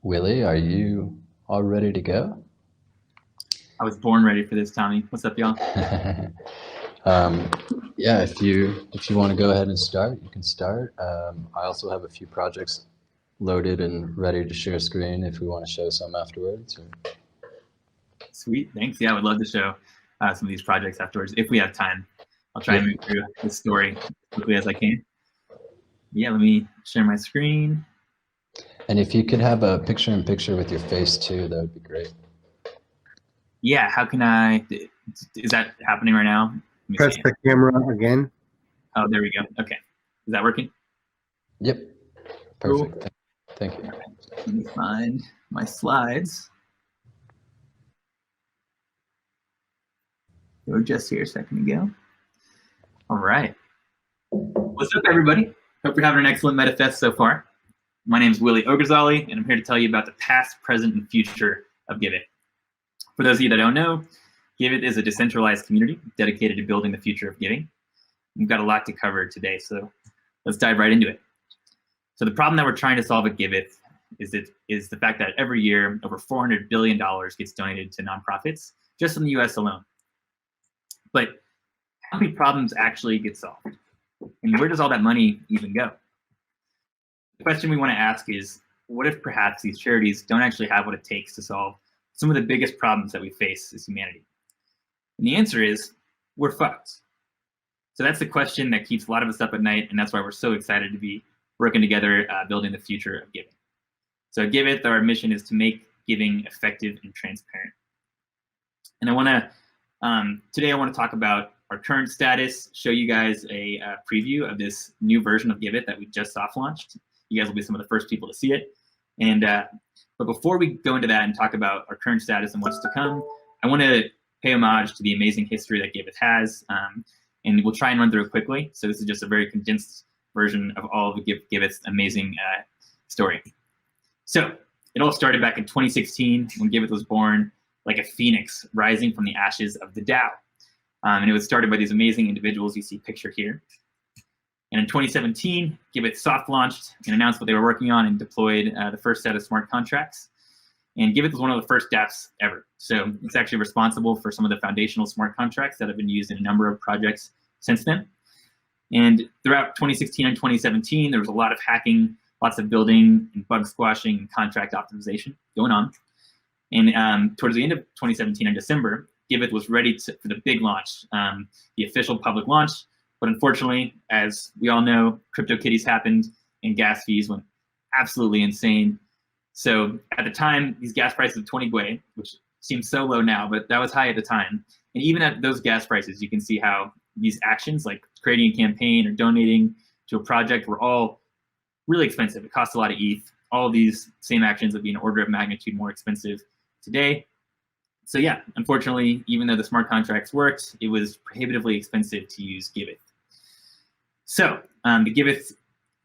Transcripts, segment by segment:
Willy, are you all ready to go? I was born ready for this, Tommy. What's up, y'all? um, yeah, if you want to go ahead and start, you can start. I also have a few projects loaded and ready to share screen if we want to show some afterwards. Sweet, thanks. Yeah, I would love to show some of these projects afterwards if we have time. I'll try and move through this story as quickly as I can. Yeah, let me share my screen. And if you could have a picture-in-picture with your face too, that would be great. Yeah, how can I? Is that happening right now? Press the camera again. Oh, there we go. Okay, is that working? Yep, perfect. Cool. Thank you. Right. Let me find my slides. They were just here a second ago. All right. What's up, everybody? Hope you're having an excellent MetaFest so far. My name is Willy Ogrzali, and I'm here to tell you about the past, present, and future of Giveth. For those of you that don't know, Giveth is a decentralized community dedicated to building the future of giving. We've got a lot to cover today, so let's dive right into it. So the problem that we're trying to solve at Giveth is the fact that every year over $400 billion gets donated to nonprofits, just in the US alone. But how many problems actually get solved? And where does all that money even go? The question we want to ask is, what if perhaps these charities don't actually have what it takes to solve some of the biggest problems that we face as humanity? And the answer is, we're fucked. So that's the question that keeps a lot of us up at night, and that's why we're so excited to be working together, building the future of giving. So at Giveth, our mission is to make giving effective and transparent. And today I want to talk about our current status, show you guys a preview of this new version of Giveth that we just soft launched. You guys will be some of the first people to see it. And but before we go into that and talk about our current status and what's to come, I want to pay homage to the amazing history that Giveth has. And we'll try and run through it quickly. So this is just a very condensed version of all of Giveth's amazing story. So it all started back in 2016 when Giveth was born like a phoenix rising from the ashes of the Tao. And it was started by these amazing individuals you see pictured here. And in 2017, Giveth soft launched and announced what they were working on and deployed the first set of smart contracts. And Giveth was one of the first dApps ever. So it's actually responsible for some of the foundational smart contracts that have been used in a number of projects since then. And throughout 2016 and 2017, there was a lot of hacking, lots of building and bug squashing and contract optimization going on. And towards the end of 2017 in December, Giveth was ready for the big launch, the official public launch. But unfortunately, as we all know, CryptoKitties happened and gas fees went absolutely insane. So at the time, these gas prices of 20 Gwei, which seems so low now, but that was high at the time. And even at those gas prices, you can see how these actions like creating a campaign or donating to a project were all really expensive. It cost a lot of ETH. All of these same actions would be an order of magnitude more expensive today. So yeah, unfortunately, even though the smart contracts worked, it was prohibitively expensive to use Giveth. So the Giveth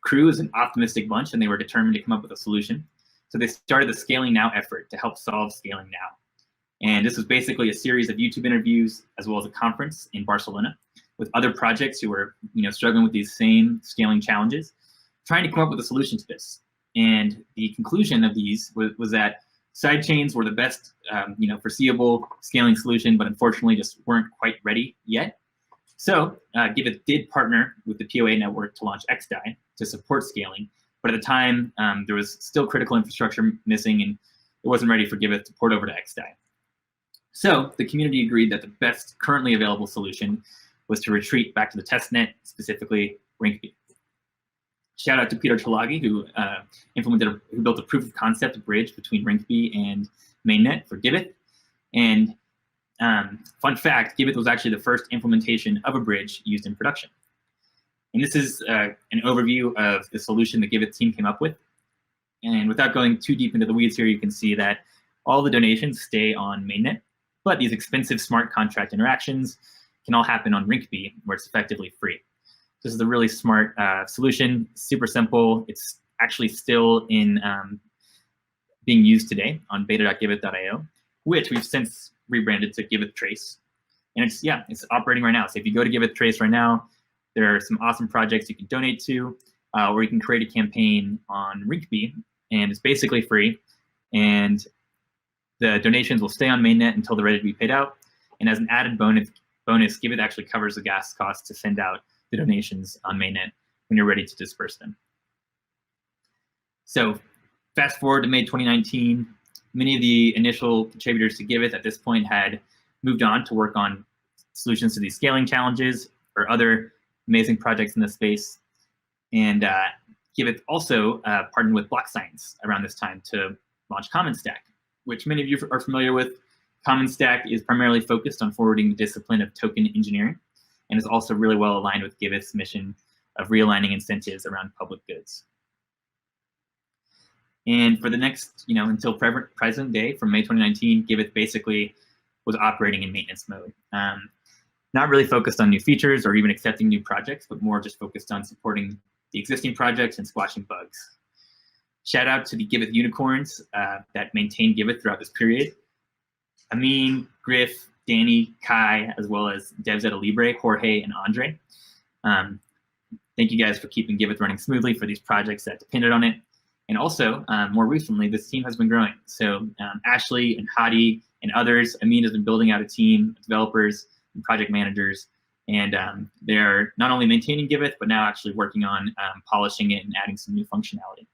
crew is an optimistic bunch, and they were determined to come up with a solution. So they started the Scaling Now effort to help solve scaling now. And this was basically a series of YouTube interviews as well as a conference in Barcelona with other projects who were struggling with these same scaling challenges, trying to come up with a solution to this. And the conclusion of these was that sidechains were the best foreseeable scaling solution, but unfortunately just weren't quite ready yet. So Giveth did partner with the POA network to launch XDAI to support scaling. But at the time, there was still critical infrastructure missing, and it wasn't ready for Giveth to port over to XDAI. So the community agreed that the best currently available solution was to retreat back to the testnet, specifically Rinkeby. Shout out to Peter Chalagi, who built a proof of concept bridge between Rinkeby and mainnet for Giveth. And fun fact, Giveth was actually the first implementation of a bridge used in production. And this is an overview of the solution the Giveth team came up with. And without going too deep into the weeds here, you can see that all the donations stay on mainnet, but these expensive smart contract interactions can all happen on Rinkeby, where it's effectively free. This is a really smart solution, super simple. It's actually still in being used today on beta.giveth.io, which we've since rebranded to Giveth Trace. And it's operating right now. So if you go to Giveth Trace right now, there are some awesome projects you can donate to, or you can create a campaign on Rinkeby, and it's basically free. and the donations will stay on mainnet until they're ready to be paid out. And as an added bonus, Giveth actually covers the gas costs to send out the donations on mainnet when you're ready to disperse them. So fast forward to May 2019, many of the initial contributors to Giveth at this point had moved on to work on solutions to these scaling challenges or other amazing projects in the space. And Giveth also partnered with Block Science around this time to launch Common Stack, which many of you are familiar with. Common Stack is primarily focused on forwarding the discipline of token engineering and is also really well aligned with Giveth's mission of realigning incentives around public goods. And for the next, until present day, from May 2019, Giveth basically was operating in maintenance mode. Not really focused on new features or even accepting new projects, but more just focused on supporting the existing projects and squashing bugs. Shout out to the Giveth unicorns that maintained Giveth throughout this period. Amin, Griff, Danny, Kai, as well as devs at Libre, Jorge, and Andre. Thank you guys for keeping Giveth running smoothly for these projects that depended on it. And also, more recently, this team has been growing. So Ashley and Hadi and others, Amin has been building out a team of developers and project managers. And they're not only maintaining Giveth, but now actually working on polishing it and adding some new functionality.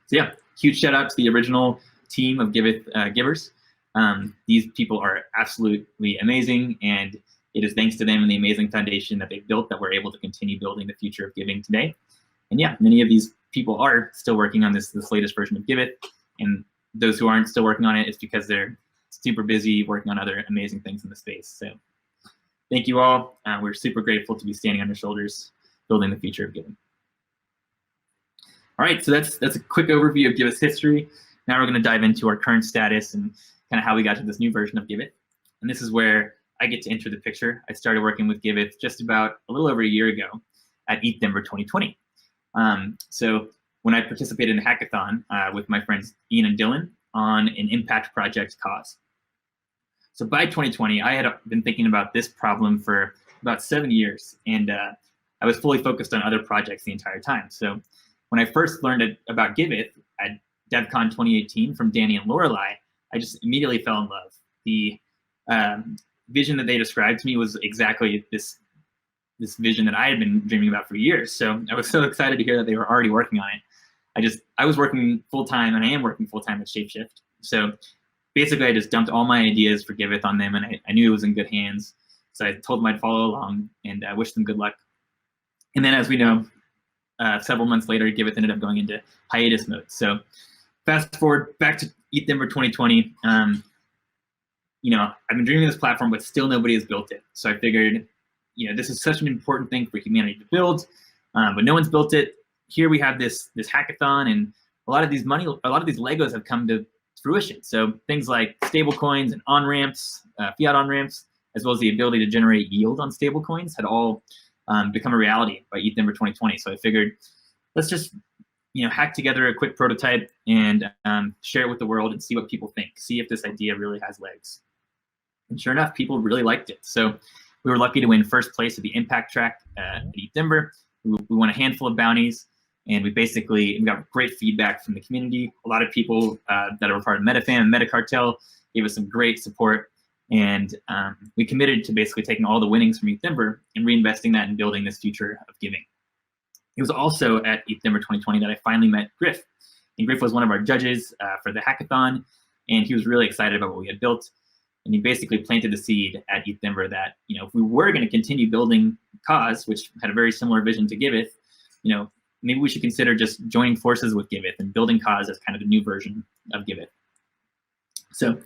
So yeah, huge shout out to the original team of Giveth givers. These people are absolutely amazing, and it is thanks to them and the amazing foundation that they've built that we're able to continue building the future of giving today. And yeah, many of these people are still working on this latest version of Giveth, and those who aren't still working on it, it's because they're super busy working on other amazing things in the space. So thank you all. We're super grateful to be standing on your shoulders, building the future of giving. All right, so that's a quick overview of Giveth's history. Now we're going to dive into our current status and kind of how we got to this new version of Giveth. And this is where I get to enter the picture. I started working with Giveth just about a little over a year ago at ETH Denver 2020. So when I participated in a hackathon with my friends Ian and Dylan on an impact project cause. So by 2020, I had been thinking about this problem for about 7 years, and I was fully focused on other projects the entire time. So when I first learned about Giveth at DevCon 2018 from Danny and Lorelei, I just immediately fell in love. The vision that they described to me was exactly this vision that I had been dreaming about for years. So I was so excited to hear that they were already working on it. I was working full-time, and I am working full-time at Shapeshift. So basically, I just dumped all my ideas for Giveth on them, and I knew it was in good hands. So I told them I'd follow along, and I wished them good luck. And then, as we know, several months later, Giveth ended up going into hiatus mode. So fast forward back to ETH Denver 2020. I've been dreaming of this platform, but still nobody has built it. So I figured, this is such an important thing for humanity to build, but no one's built it. Here we have this hackathon, and a lot of these Legos have come to fruition. So things like stable coins and on-ramps, fiat on-ramps, as well as the ability to generate yield on stable coins had all become a reality by ETH Denver 2020. So I figured, let's just hack together a quick prototype and share it with the world and see what people think, see if this idea really has legs. And sure enough, people really liked it. So we were lucky to win first place at the impact track at ETH Denver. We won a handful of bounties, and we got great feedback from the community. A lot of people that are part of MetaFam and MetaCartel gave us some great support. And we committed to basically taking all the winnings from ETH Denver and reinvesting that in building this future of giving. It was also at ETH Denver 2020 that I finally met Griff. And Griff was one of our judges for the hackathon, and he was really excited about what we had built. And he basically planted the seed at ETH Denver that, if we were going to continue building Cause, which had a very similar vision to Giveth, maybe we should consider just joining forces with Giveth and building Cause as kind of the new version of Giveth. So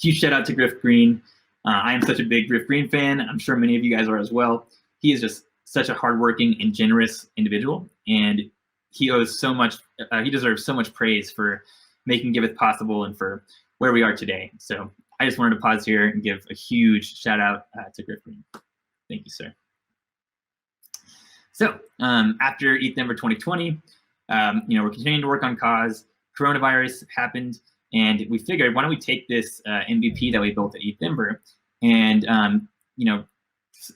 huge shout out to Griff Green. I am such a big Griff Green fan. I'm sure many of you guys are as well. He is just such a hardworking and generous individual, and he owes so much. He deserves so much praise for making Giveth possible and for where we are today. So I just wanted to pause here and give a huge shout out to Griff Green. Thank you, sir. So after ETH Denver 2020, we're continuing to work on Cause. Coronavirus happened, and we figured, why don't we take this MVP that we built at ETH Denver, and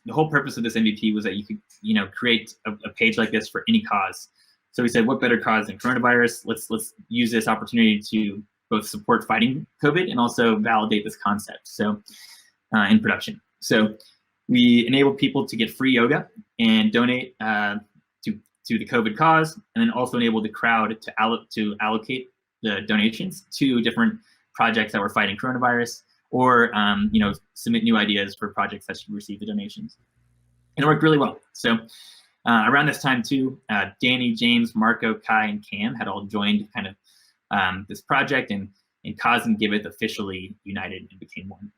the whole purpose of this MVP was that you could create a page like this for any cause. So we said, what better cause than coronavirus? Let's use this opportunity to both support fighting COVID and also validate this concept. So in production. So we enable people to get free yoga and donate to the COVID cause, and then also enable the crowd to allocate the donations to different projects that were fighting coronavirus, or submit new ideas for projects that should receive the donations. And it worked really well. So around this time too, Danny, James, Marco, Kai, and Cam had all joined kind of this project, and Cause and Giveth officially united and became one.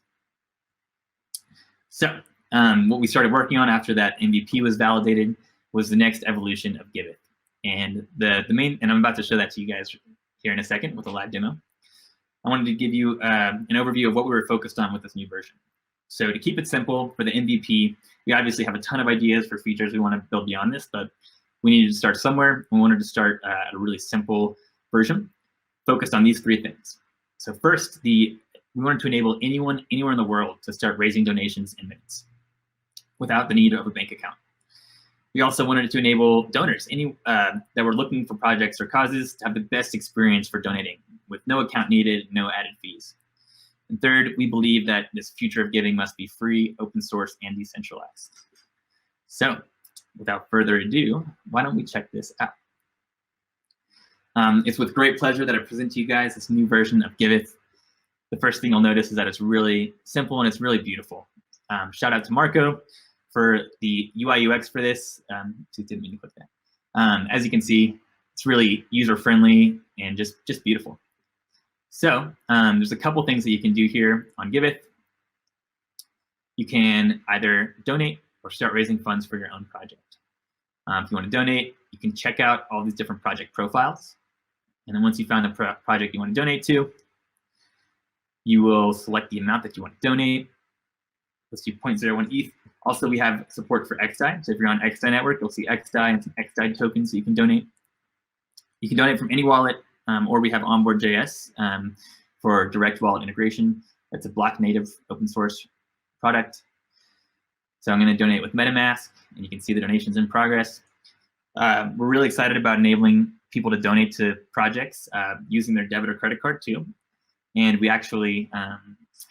So what we started working on after that MVP was validated was the next evolution of Giveth. And the main, and I'm about to show that to you guys here in a second with a live demo. I wanted to give you an overview of what we were focused on with this new version. So to keep it simple, for the MVP, we obviously have a ton of ideas for features we want to build beyond this, but we needed to start somewhere. We wanted to start at a really simple version focused on these three things. So first, we wanted to enable anyone, anywhere in the world to start raising donations in minutes without the need of a bank account. We also wanted to enable donors that were looking for projects or causes to have the best experience for donating with no account needed, no added fees. And third, we believe that this future of giving must be free, open source, and decentralized. So without further ado, why don't we check this out? It's with great pleasure that I present to you guys this new version of Giveth. The first thing you'll notice is that it's really simple and it's really beautiful. Shout out to Marco for the UI UX for this. Didn't mean to click that. As you can see, it's really user-friendly and just beautiful. So there's a couple things that you can do here on Giveth. You can either donate or start raising funds for your own project. If you want to donate, you can check out all these different project profiles. And then once you find the project you want to donate to, you will select the amount that you want to donate. Let's do 0.01 ETH. Also, we have support for XDAI. So if you're on XDAI network, you'll see XDAI and some XDAI tokens so you can donate. You can donate from any wallet, or we have Onboard.js for direct wallet integration. That's a block native open source product. So I'm going to donate with MetaMask, and you can see the donations in progress. We're really excited about enabling people to donate to projects using their debit or credit card too. And we actually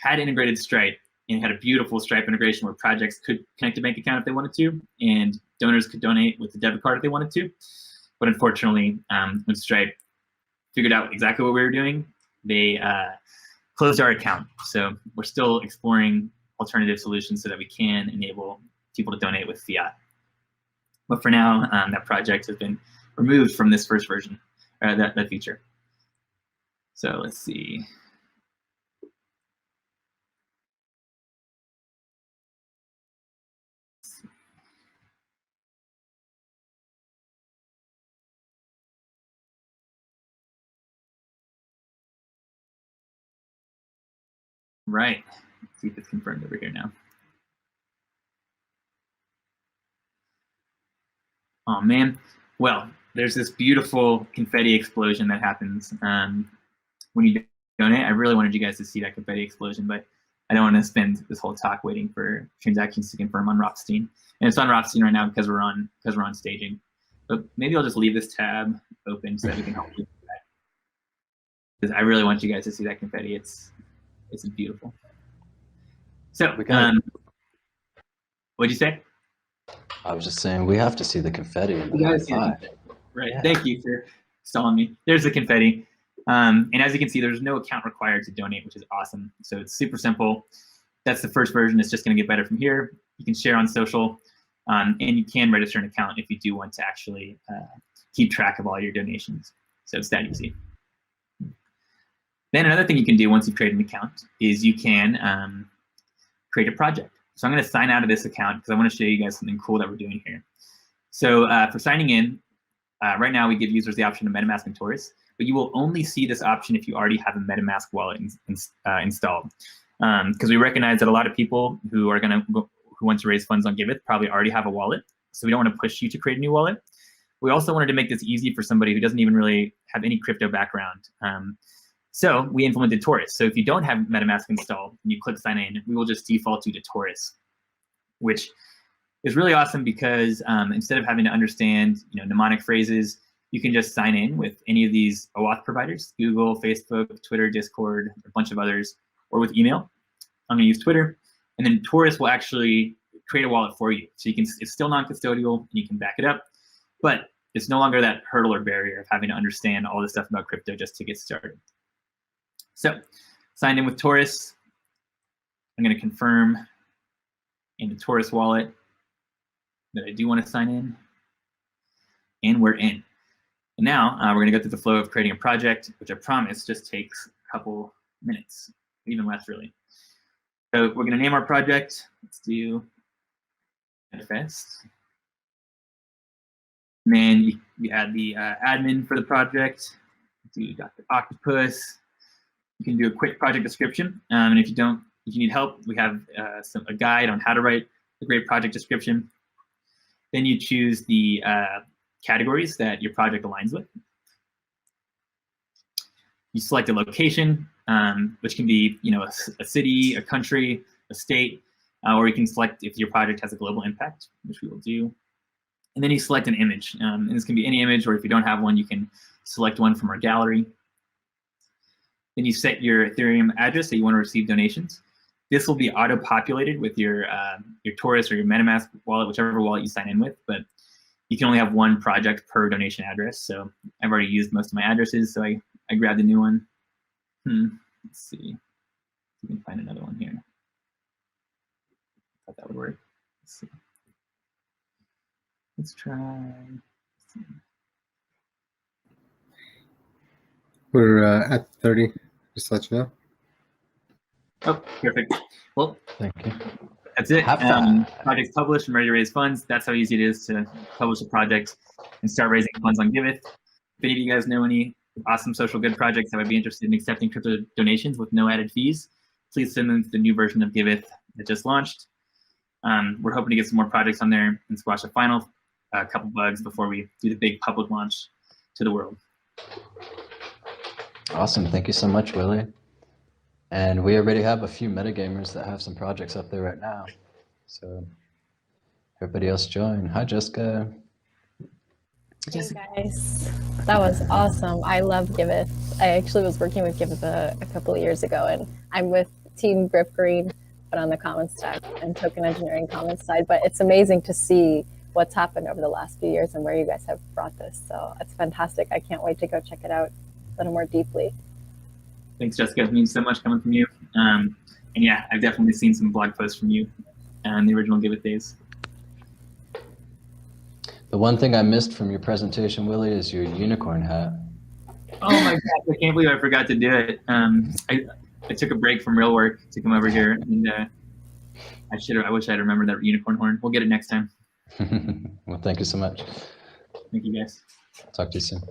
had integrated Stripe, and had a beautiful Stripe integration where projects could connect a bank account if they wanted to, and donors could donate with the debit card if they wanted to. But unfortunately, when Stripe figured out exactly what we were doing, they closed our account. So we're still exploring alternative solutions so that we can enable people to donate with fiat. But for now, that project has been removed from this first version, that feature. So let's see. Right. Let's see if it's confirmed over here now. Oh man. Well, there's this beautiful confetti explosion that happens when you donate. I really wanted you guys to see that confetti explosion, but I don't want to spend this whole talk waiting for transactions to confirm on Rothstein. And it's on Rothstein right now because we're on staging. But maybe I'll just leave this tab open so that we can help you with that. Because I really want you guys to see that confetti. It's beautiful. So, what'd you say? I was just saying we have to see the confetti in the side. Right. Yeah. Thank you for stalling me. There's the confetti. And as you can see, there's no account required to donate, which is awesome. So it's super simple. That's the first version. It's just going to get better from here. You can share on social, and you can register an account if you do want to actually keep track of all your donations. So it's that easy. Then another thing you can do once you've created an account is you can create a project. So I'm going to sign out of this account because I want to show you guys something cool that we're doing here. So for signing in, right now we give users the option of MetaMask and Taurus, but you will only see this option if you already have a MetaMask wallet installed. Because we recognize that a lot of people who want to raise funds on Giveth probably already have a wallet. So we don't want to push you to create a new wallet. We also wanted to make this easy for somebody who doesn't even really have any crypto background. So we implemented Taurus. So if you don't have MetaMask installed and you click sign in, we will just default you to Taurus, which is really awesome because instead of having to understand mnemonic phrases, you can just sign in with any of these OAuth providers, Google, Facebook, Twitter, Discord, a bunch of others, or with email. I'm gonna use Twitter, and then Taurus will actually create a wallet for you. So you can, it's still non-custodial, and you can back it up, but it's no longer that hurdle or barrier of having to understand all this stuff about crypto just to get started. So signed in with Taurus. I'm gonna confirm in the Taurus wallet that I do want to sign in, and we're in. And now we're gonna go through the flow of creating a project, which I promise just takes a couple minutes, even less really. So we're gonna name our project. Let's do MetaFest. And then you add the admin for the project. Do Dr. Octopus. You can do a quick project description. And if you need help, we have a guide on how to write a great project description. Then you choose the categories that your project aligns with. You select a location, which can be a city, a country, a state, or you can select if your project has a global impact, which we will do. And then you select an image. And this can be any image, or if you don't have one, you can select one from our gallery. Then you set your Ethereum address that you want to receive donations. This will be auto-populated with your Taurus or your MetaMask wallet, whichever wallet you sign in with, but you can only have one project per donation address. So I've already used most of my addresses, so I grabbed a new one. Let's see if we can find another one here. Thought that would work. Let's see. Let's try. We're at 30, just to let you know. Oh, perfect. Well, Thank you. that's it. Have fun. Project's published and ready to raise funds. That's how easy it is to publish a project and start raising funds on Giveth. If any of you guys know any awesome social good projects that would be interested in accepting crypto donations with no added fees, please send them to the new version of Giveth that just launched. We're hoping to get some more projects on there and squash the final couple bugs before we do the big public launch to the world. Awesome. Thank you so much, Willie. And we already have a few metagamers that have some projects up there right now. So everybody else join. Hi, Jessica. Hey guys, that was awesome. I love Giveth. I actually was working with Giveth a couple of years ago, and I'm with Team Grip Green, but on the commons tech and token engineering commons side. But it's amazing to see what's happened over the last few years and where you guys have brought this. So it's fantastic. I can't wait to go check it out a little more deeply. Thanks, Jessica. It means so much coming from you. And yeah, I've definitely seen some blog posts from you in the original Giveth days. The one thing I missed from your presentation, Willie, is your unicorn hat. Oh my gosh, I can't believe I forgot to do it. I took a break from real work to come over here, and I wish I'd remembered that unicorn horn. We'll get it next time. Well, thank you so much. Thank you, guys. Talk to you soon.